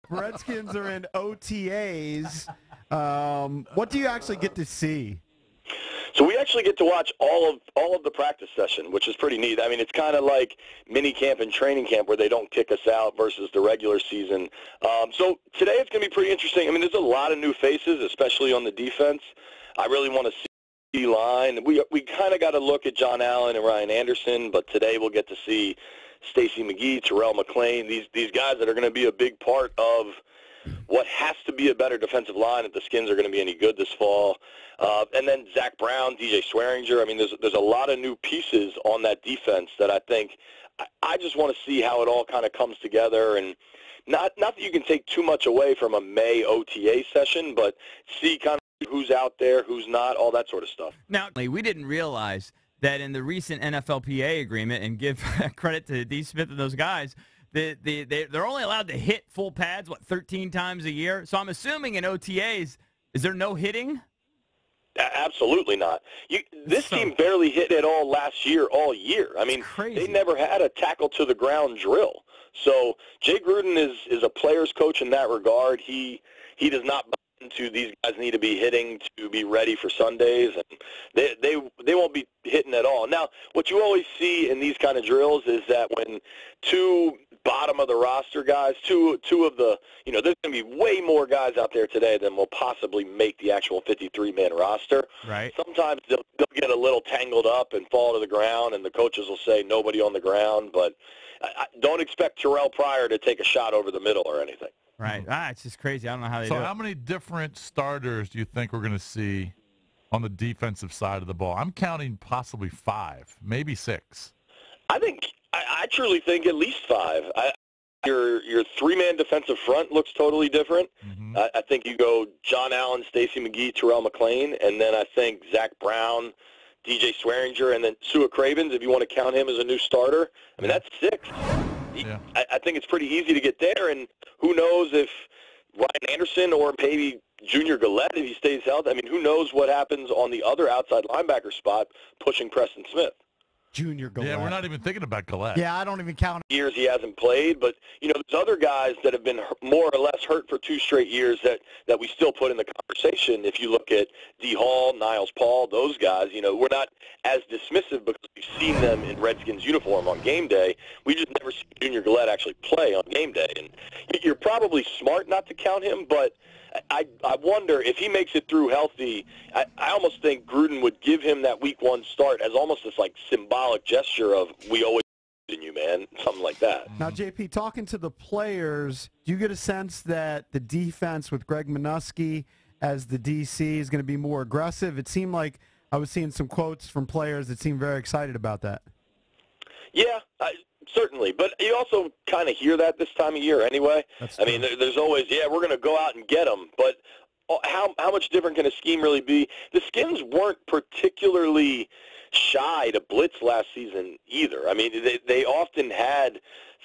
Redskins are in OTAs. What do you actually get to see? So we actually get to watch all of the practice session, which is pretty neat. I mean, it's kind of like mini camp and training camp where they don't kick us out versus the regular season. So today it's going to be pretty interesting. I mean, there's a lot of new faces, especially on the defense. I really want to see line. We kind of got to look at John Allen and Ryan Anderson, but today we'll get to see Stacey McGee, Terrell McClain, these guys that are going to be a big part of what has to be a better defensive line if the Skins are going to be any good this fall. And then Zach Brown, DJ Swearinger. I mean, there's a lot of new pieces on that defense that I think I just want to see how it all kind of comes together. And not that you can take too much away from a May OTA session, but see kind of who's out there, who's not, all that sort of stuff. Now, we didn't realize that in the recent NFLPA agreement, and give credit to D. Smith and those guys, they're only allowed to hit full pads, 13 times a year? So I'm assuming in OTAs, is there no hitting? Absolutely not. This team barely hit at all last year, all year. I mean, they never had a tackle-to-the-ground drill. So Jay Gruden is a player's coach in that regard. He does not buy into these guys need to be hitting to be ready for Sundays, and they won't be hitting at all. Now, what you always see in these kind of drills is that when two bottom-of-the-roster guys, two of the, there's going to be way more guys out there today than will possibly make the actual 53-man roster. Right. Sometimes they'll get a little tangled up and fall to the ground, and the coaches will say nobody on the ground, but I don't expect Terrell Pryor to take a shot over the middle or anything. Right. It's just crazy. I don't know how they do it. So how many different starters do you think we're going to see on the defensive side of the ball? I'm counting possibly 5, maybe 6. I truly think at least 5. Your three-man defensive front looks totally different. Mm-hmm. I think you go John Allen, Stacey McGee, Terrell McClain, and then I think Zach Brown, DJ Swearinger, and then Sua Cravens, if you want to count him as a new starter. I mean, that's 6. Yeah. I think it's pretty easy to get there, and who knows if Ryan Anderson or maybe Junior Gillette, if he stays healthy. I mean, who knows what happens on the other outside linebacker spot pushing Preston Smith. Junior Gillette. Yeah, we're not even thinking about Gillette. Yeah, I don't even count. Years he hasn't played, but there's other guys that have been more or less hurt for 2 straight years that we still put in the conversation. If you look at D. Hall, Niles Paul, those guys, we're not as dismissive because we've seen them in Redskins uniform on game day. We just never see Junior Gillette actually play on game day, and you're probably smart not to count him, but I wonder if he makes it through healthy. I almost think Gruden would give him that week 1 start as almost this like symbolic gesture of we always in you, man, something like that. Now, JP, talking to the players, do you get a sense that the defense with Greg Minuski as the DC is going to be more aggressive? It seemed like I was seeing some quotes from players that seemed very excited about that. Yeah, certainly. But you also kind of hear that this time of year anyway. I mean, there's always, we're going to go out and get them. But how much different can a scheme really be? The Skins weren't particularly shy to blitz last season either. I mean, they often had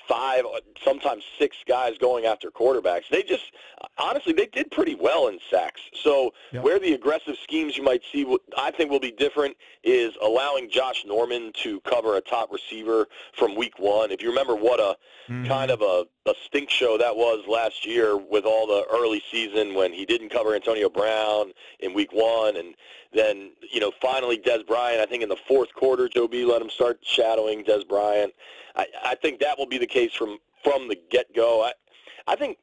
5, sometimes 6 guys going after quarterbacks. They just, honestly, they did pretty well in sacks. So where the aggressive schemes you might see, I think will be different, is allowing Josh Norman to cover a top receiver from week 1. If you remember what a kind of a stink show that was last year with all the early season when he didn't cover Antonio Brown in week 1, and then, finally Des Bryant, I think in the 4th quarter, Joe B let him start shadowing Des Bryant. I think that will be the case from the get-go. I think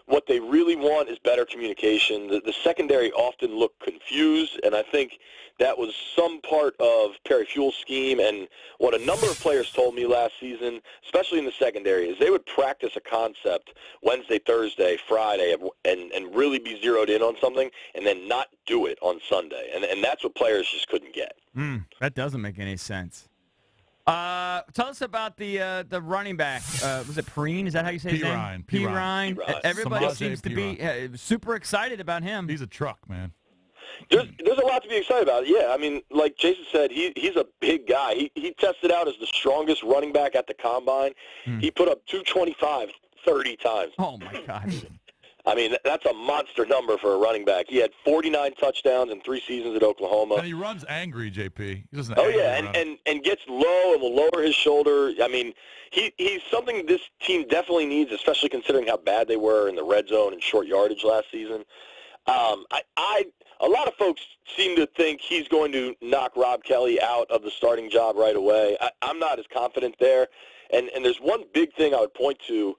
what they really want is better communication. The secondary often looked confused, and I think that was some part of Perry Fuel's scheme. And what a number of players told me last season, especially in the secondary, is they would practice a concept Wednesday, Thursday, Friday, and really be zeroed in on something, and then not do it on Sunday. And that's what players just couldn't get. That doesn't make any sense. Tell us about the running back. Was it Perrine? Is that how you say his name? Perine. Everybody seems to be super excited about him. He's a truck, man. There's a lot to be excited about. Yeah, I mean, like Jason said, he's a big guy. He tested out as the strongest running back at the combine. He put up 225 30 times. Oh my gosh. I mean, that's a monster number for a running back. He had 49 touchdowns in 3 seasons at Oklahoma. And he runs angry, JP. He's just an and gets low and will lower his shoulder. I mean, he's something this team definitely needs, especially considering how bad they were in the red zone and short yardage last season. A lot of folks seem to think he's going to knock Rob Kelly out of the starting job right away. I'm not as confident there. And there's one big thing I would point to.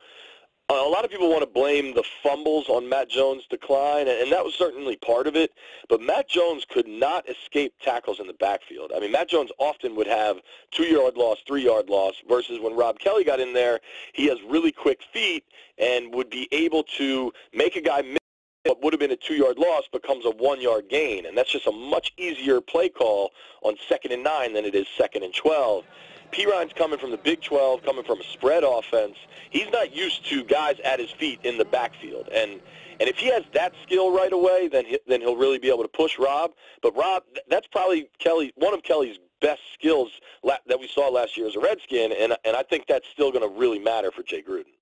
A lot of people want to blame the fumbles on Matt Jones' decline, and that was certainly part of it. But Matt Jones could not escape tackles in the backfield. I mean, Matt Jones often would have 2-yard loss, 3-yard loss, versus when Rob Kelly got in there, he has really quick feet and would be able to make a guy miss what would have been a 2-yard loss becomes a 1-yard gain. And that's just a much easier play call on 2nd and 9 than it is 2nd and 12. Perine's coming from the Big 12, coming from a spread offense. He's not used to guys at his feet in the backfield. And if he has that skill right away, then he'll really be able to push Rob. But Rob, that's probably one of Kelly's best skills that we saw last year as a Redskin, and I think that's still going to really matter for Jay Gruden.